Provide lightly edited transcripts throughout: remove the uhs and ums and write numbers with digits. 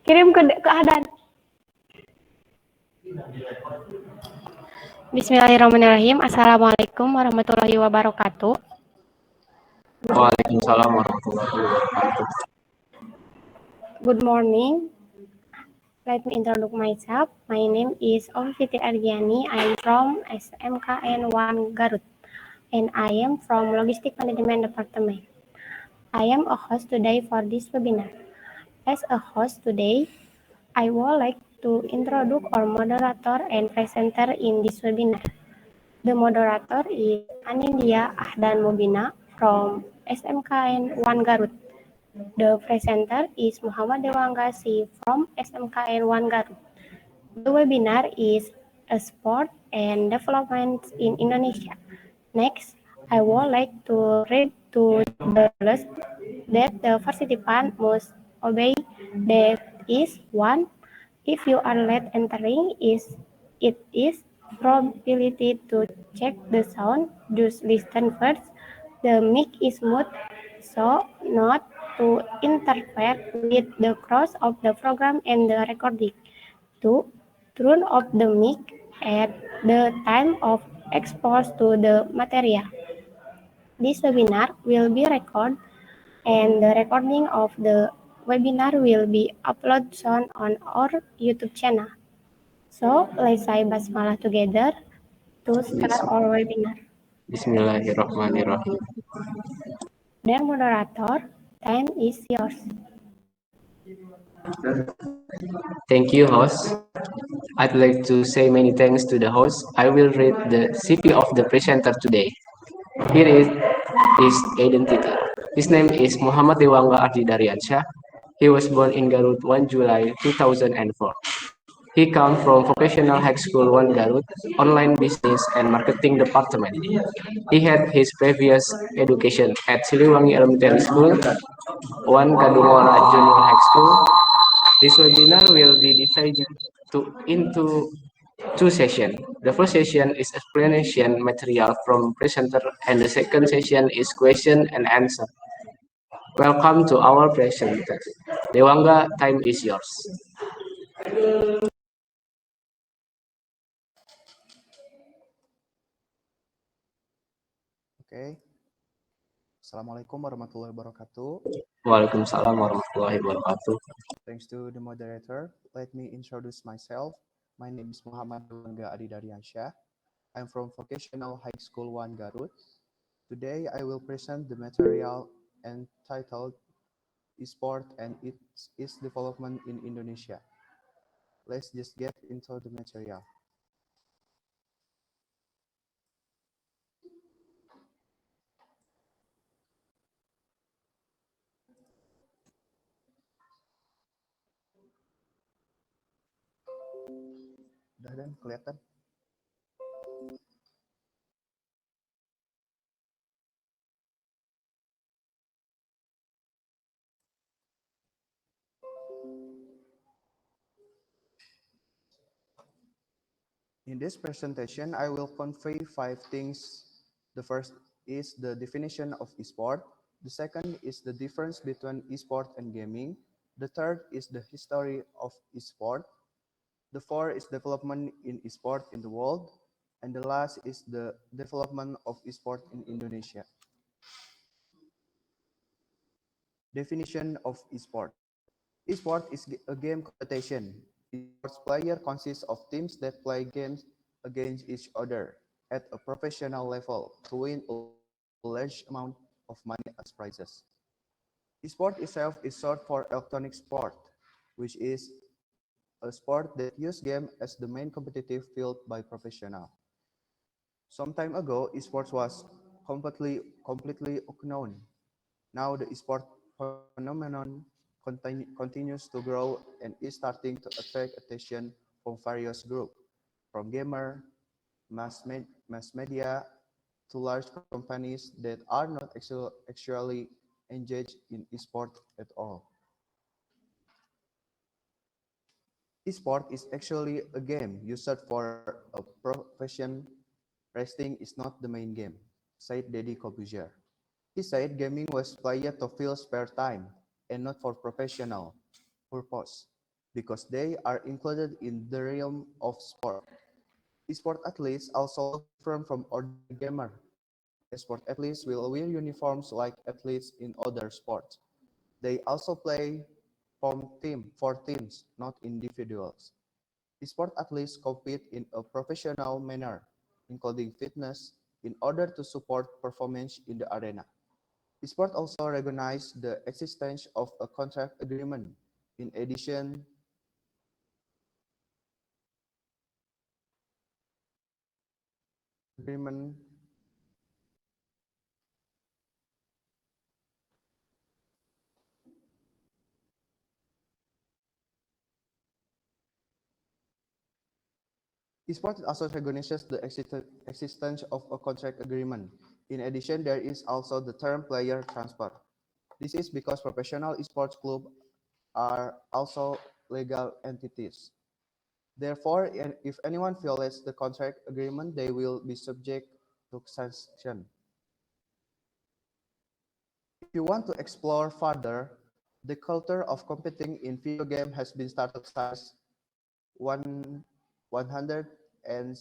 Kirim ke Akhdan. Bismillahirrahmanirrahim. Assalamualaikum warahmatullahi wabarakatuh. Waalaikumsalam warahmatullahi wabarakatuh. Good morning. Let me introduce myself. My name is Fitri Argiyani. I am from SMKN 1 GARUT, and I am from Logistic Management Department. I am a host today for this webinar. As a host today, I would like to introduce our moderator and presenter in this webinar. The moderator is Anindya Akhdan Mubina from SMKN 1 GARUT. The presenter is Muhammad Dewangga from SMKN 1 GARUT. The webinar is a sport and development in Indonesia. Next, I would like to read to the rules that the participant must obey. That is 1. If you are late entering, it is probability to check the sound. Just listen first. The mic is mute, so not to interfere with the course of the program and the recording. 2. Turn off the mic at the time of exposure to the material. This webinar will be recorded, and the recording of the webinar will be uploaded soon on our YouTube channel. So, let's say basmalah together to start our webinar. Bismillahirrahmanirrahim. Dear moderator, time is yours. Thank you, host. I'd like to say many thanks to the host. I will read the CV of the presenter today. Here is his identity. His name is Muhammad Dewangga Adidaryansyah. He was born in Garut 1 July 2004. He comes from Vocational High School 1 Garut, Online Business and Marketing Department. He had his previous education at Siliwangi Elementary School, 1 Kadungora Junior High School. This webinar will be divided into two sessions. The first session is explanation material from presenter, and the second session is question and answer. Welcome to our presenter. Dewangga, time is yours. Okay. Assalamualaikum warahmatullahi wabarakatuh. Waalaikumsalam warahmatullahi wabarakatuh. Thanks to the moderator. Let me introduce myself. My name is Muhammad Dewangga Adidaryansyah. I'm from Vocational High School 1 Garut. Today I will present the material entitled Esport and its development in Indonesia. Let's just get into the material. Udah dan kelihatan? In this presentation, I will convey 5 things. The first is the definition of esport. The second is the difference between esport and gaming. The third is the history of esport. The fourth is development in esport in the world. And the last is the development of esport in Indonesia. Definition of esport. Esport is a game competition. Esports player consists of teams that play games against each other at a professional level to win a large amount of money as prizes. Esport itself is short for electronic sport, which is a sport that uses game as the main competitive field by professional. Some time ago, esports was completely unknown. Now the esport phenomenon continues to grow and is starting to attract attention from various groups, from gamer, mass media, to large companies that are not actually engaged in esport at all. Esport is actually a game used for a profession. Resting is not the main game, said Deddy Corbuzier. He said gaming was played to fill spare time and not for professional purpose. because they are included in the realm of sport. Esport athletes also look different from ordinary gamer. Esport athletes will wear uniforms like athletes in other sports. They also play for teams, not individuals. Esport athletes compete in a professional manner, including fitness, in order to support performance in the arena. Esport also recognizes the existence of a contract agreement. In addition, agreement Esport also recognizes the existence of a contract agreement. In addition, there is also the term player transfer. This is because professional esports clubs are also legal entities. Therefore, if anyone violates the contract agreement, they will be subject to sanction. If you want to explore further, the culture of competing in video game has been started since one, 100 and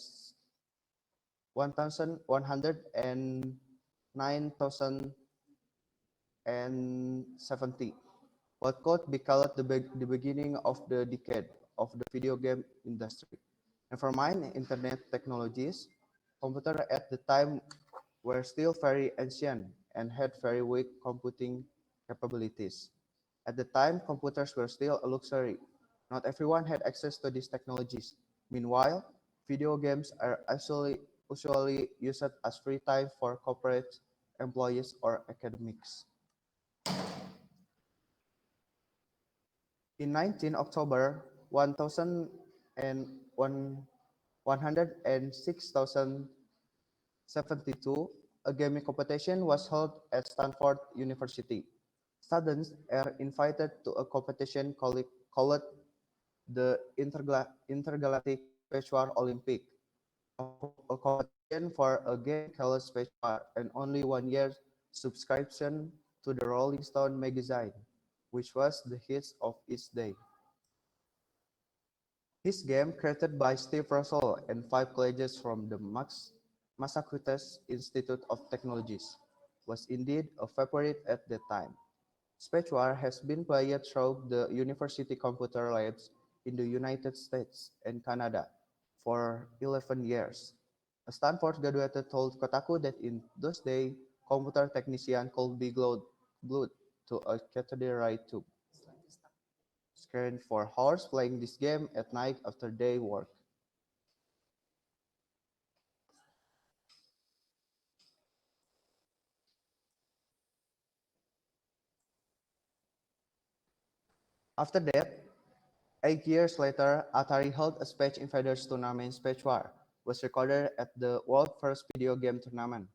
1109,070, what could be called the beginning of the decade of the video game industry. Never mind internet technologies, computers at the time were still very ancient and had very weak computing capabilities. At the time, computers were still a luxury. Not everyone had access to these technologies. Meanwhile, video games are usually used as free time for corporate employees or academics. In 19 October 106,072, a gaming competition was held at Stanford University. Students are invited to a competition called the Intergalactic Space War Olympic, a competition for a game called Space War, and only 1 year subscription to the Rolling Stone magazine, which was the hit of its day. His game, created by Steve Russell and 5 colleges from the Massachusetts Institute of Technologies, was indeed a favorite at that time. Spatula has been played through the university computer labs in the United States and Canada for 11 years. A Stanford graduate told Kotaku that in those days, computer technicians could be glued to a cathode tube screen for hours playing this game at night after day work. After that, 8 years later, Atari held a Space Invaders tournament. Space War was recorded at the world's first video game tournament,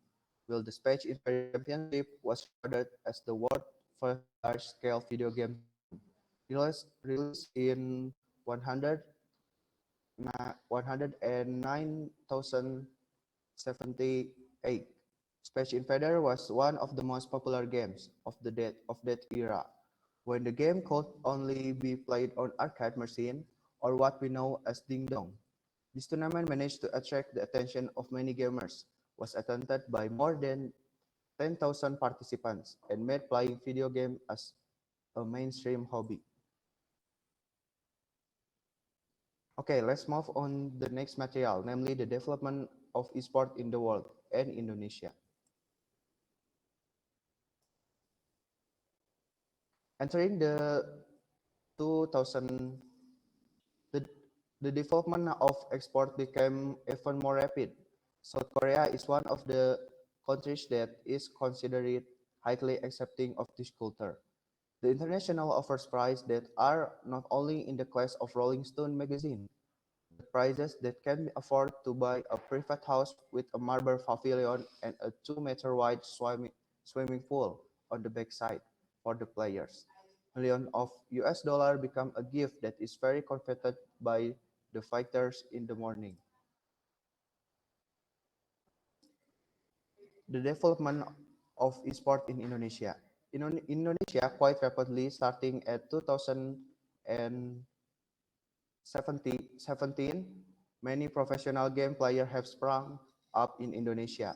while the Space Invaders Championship was recorded as the world's first large-scale video game tournament, released in 100, 109,078. Space Invader was one of the most popular games of that era, when the game could only be played on arcade machine, or what we know as ding dong. This tournament managed to attract the attention of many gamers, was attended by more than 10,000 participants, and made playing video games as a mainstream hobby. Okay, let's move on the next material, namely the development of esport in the world and Indonesia. Entering the 2000, the, the development of export became even more rapid. South Korea is one of the countries that is considered highly accepting of this culture. The international offers prices that are not only in the class of Rolling Stone magazine, but prices that can be afford to buy a private house with a marble pavilion and a 2-meter wide swimming pool on the backside for the players. Millions of US dollar become a gift that is very coveted by the fighters in the morning. The development of esport in Indonesia. In Indonesia, quite rapidly, starting at 2000 17, many professional game players have sprung up in Indonesia.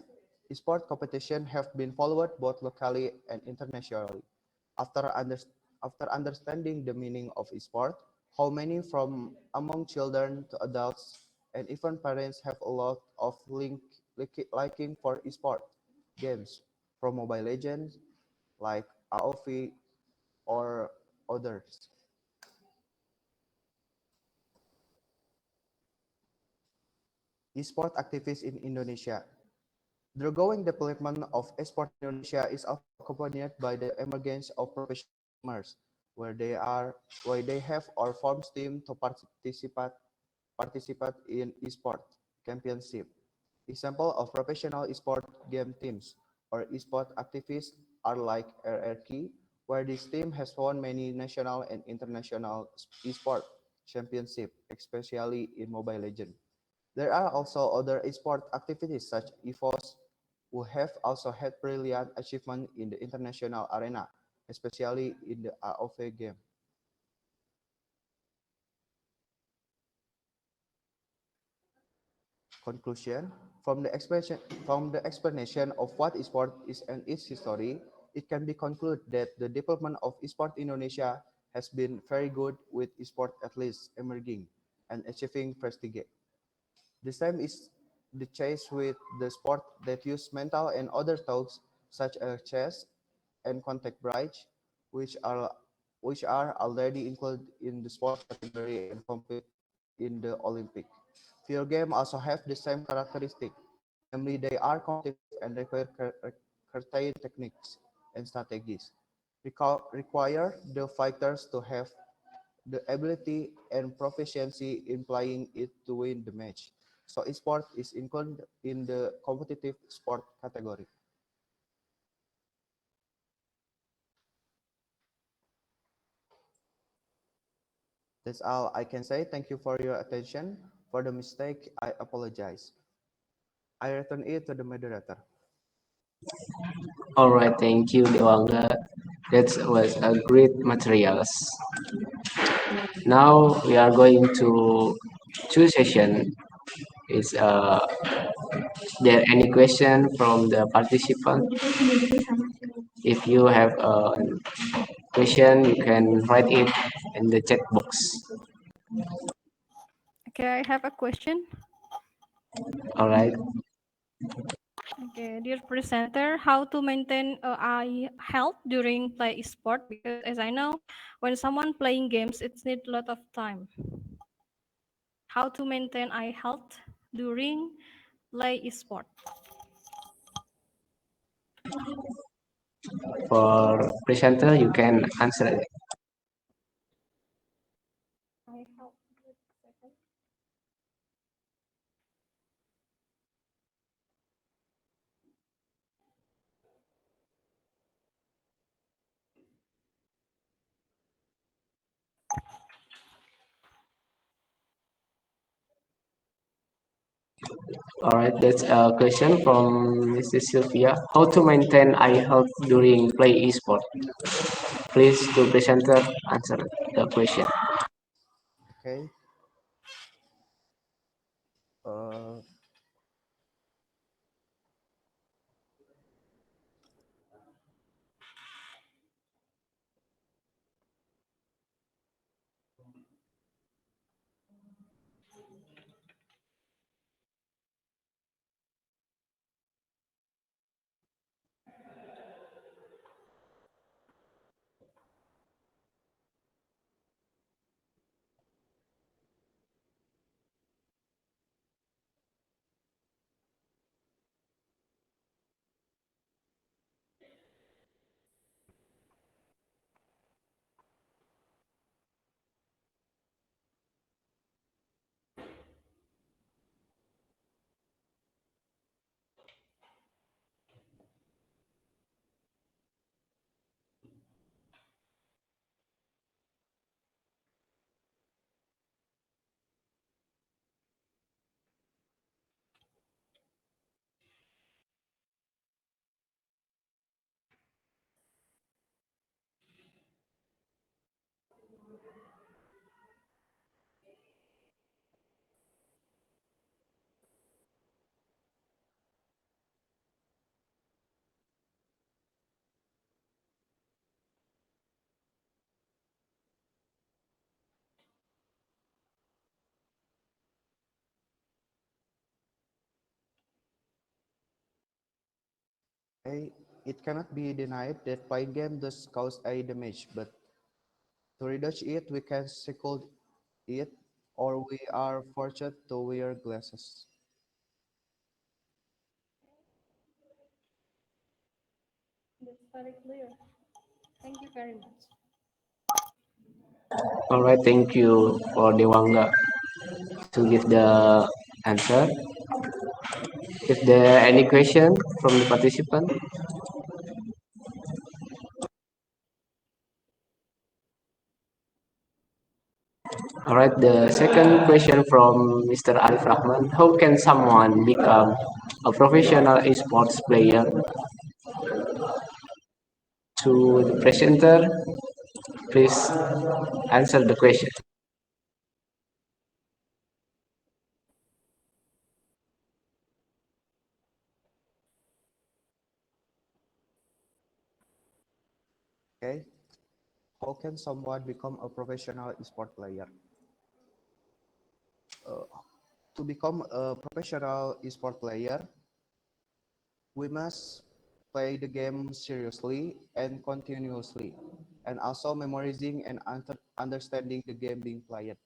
Esport competition have been followed both locally and internationally. After, under, After understanding the meaning of esport, how many from among children to adults and even parents have a lot of liking for esport games, from Mobile Legends like AOV or others. Esport activists in Indonesia. The growing development of esport in Indonesia is often accompanied by the emergence of professional gamers, where they have or forms teams to participate in esport championship. Example of professional esport game teams or esport activists are like RRQ, where this team has won many national and international esport championship, especially in Mobile Legends. There are also other esport activities such EVOs who have also had brilliant achievement in the international arena, especially in the AOV game. Conclusion: from the explanation of what esport is and its history, it can be concluded that the development of esport in Indonesia has been very good, with esport athletes emerging and achieving prestige. The same is the case with the sport that use mental and other tools such as chess and contact bridge, which are already included in the sport category and compete in the Olympic. Video games also have the same characteristic, namely they are competitive and require certain techniques and strategies. Require the fighters to have the ability and proficiency in playing it to win the match. So esport is included in the competitive sport category. That's all I can say. Thank you for your attention. For the mistake, I apologize. I return it to the moderator. All right, thank you, Dewangga. That was a great materials. Now we are going to two session. Is there any question from the participant? If you have a question, you can write it in the chat box. Okay, I have a question. All right. Okay, dear presenter, how to maintain eye health during play sport? Because as I know, when someone playing games, it needs a lot of time. How to maintain eye health during play sport? For presenter, you can answer it. Eye health. All right, that's a question from Mrs. Sylvia. How to maintain eye health during play esport? Please, to presenter, answer the question. Okay. Uh, Okay, it cannot be denied that playing game does cause eye damage, but to reduce it, we can circle it, or we are forced to wear glasses. That's very clear. Thank you very much. All right, thank you for Dewangga to give the answer. Is there any question from the participant? All right, the second question from Mr. Arif Rahman. How can someone become a professional esports player? To the presenter, please answer the question. Okay, how can someone become a professional esport player? Uh, to become a professional esport player, we must play the game seriously and continuously, and also memorizing and understanding the game being played.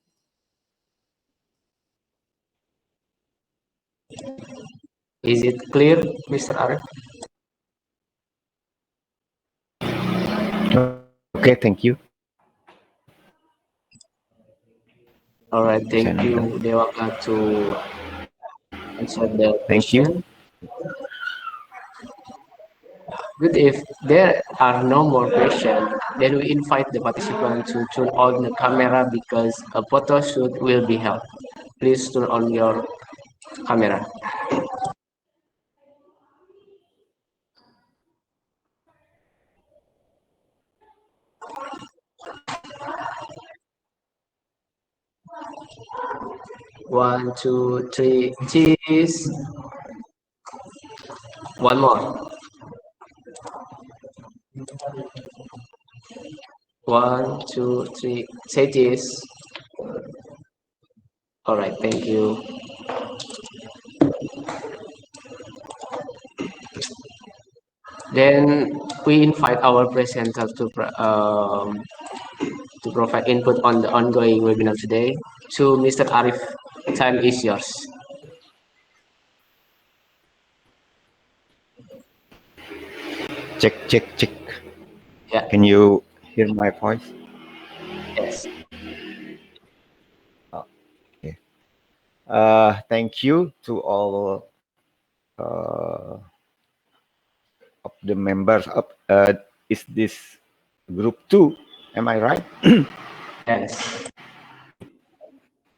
Is it clear, Mr. Arif? Okay, thank you. All right, thank Saya you, nonton. Dewangga, to answer the Thank you. question. Good. If there are no more questions, then we invite the participant to turn on the camera because a photo shoot will be held. Please turn on your camera. One, two, three, cheese. One more. One, two, three. Say cheese. All right, thank you. Then we invite our presenter to provide input on the ongoing webinar today. To Mr. Arif, time is yours. Check, check, check. Yeah. Can you hear my voice? Yes. Okay. Thank you to all of the members of is this group 2? Am I right? Yes.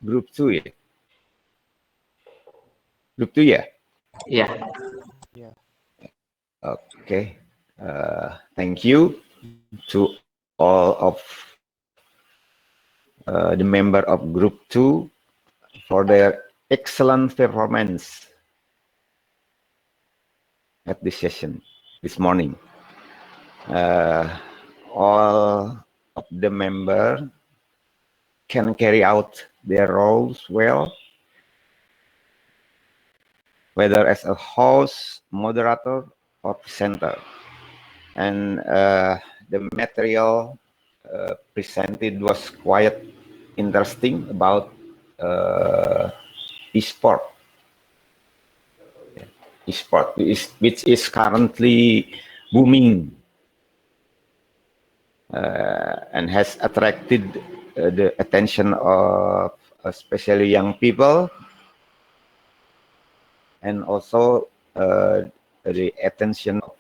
Group 2 ya. Group 2 ya. Yeah. Yeah. Okay. Thank you to all of the member of group 2 for their excellent performance at this session this morning. All of the members can carry out their roles well, whether as a host, moderator, or presenter. And the material presented was quite interesting about e-sport. E-sport, which is currently booming and has attracted the attention of especially young people, and also the attention of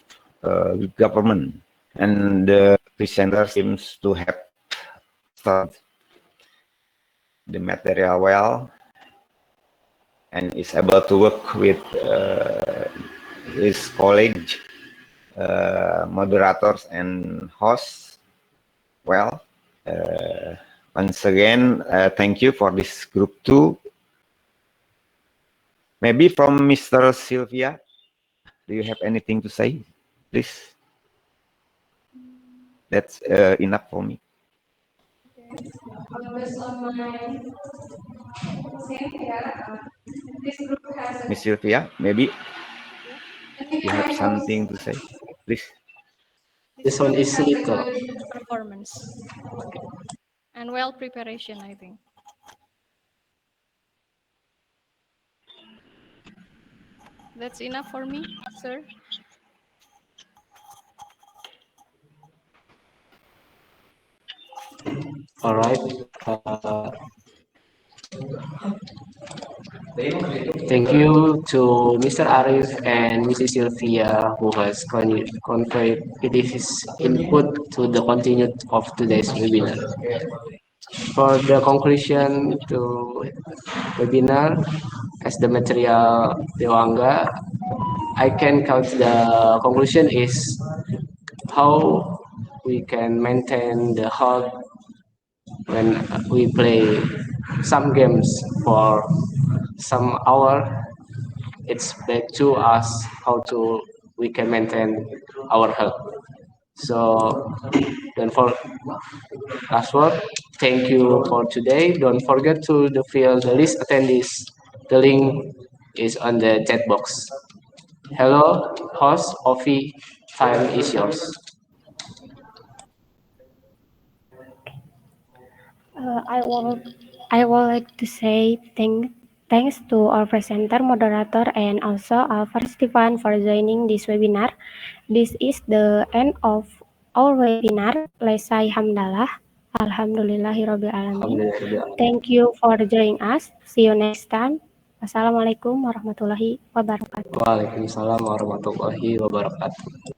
the government. And the presenter seems to have studied the material well and is able to work with his colleagues, moderators, and hosts well. Once again, thank you for this group 2. Maybe from Mr. Sylvia, do you have anything to say, please? That's enough for me. Okay. Based on my same here, this group has a Miss Sylvia, maybe? yeah. Can you you have something to say, please? This one is little. Performance and well preparation, I think. That's enough for me, sir. All right. Thank you to Mr. Arief and Mrs. Sylvia who has conveyed his input to the continued of today's webinar. For the conclusion to webinar, as the material Dewangga, I can count the conclusion is how we can maintain the health when we play some games for some hour. It's back to us how to we can maintain our health. So don't for last word. Thank you for today. Don't forget to fill the list attendees. The link is on the chat box. Hello, host Ovi. Time is yours. I would like to say thanks to our presenter, moderator, and also our participant for joining this webinar. This is the end of our webinar. Let's say hamdalah. Alhamdulillahirabbil alamin. Thank you for joining us. See you next time. Wassalamualaikum warahmatullahi wabarakatuh. Waalaikumsalam warahmatullahi wabarakatuh.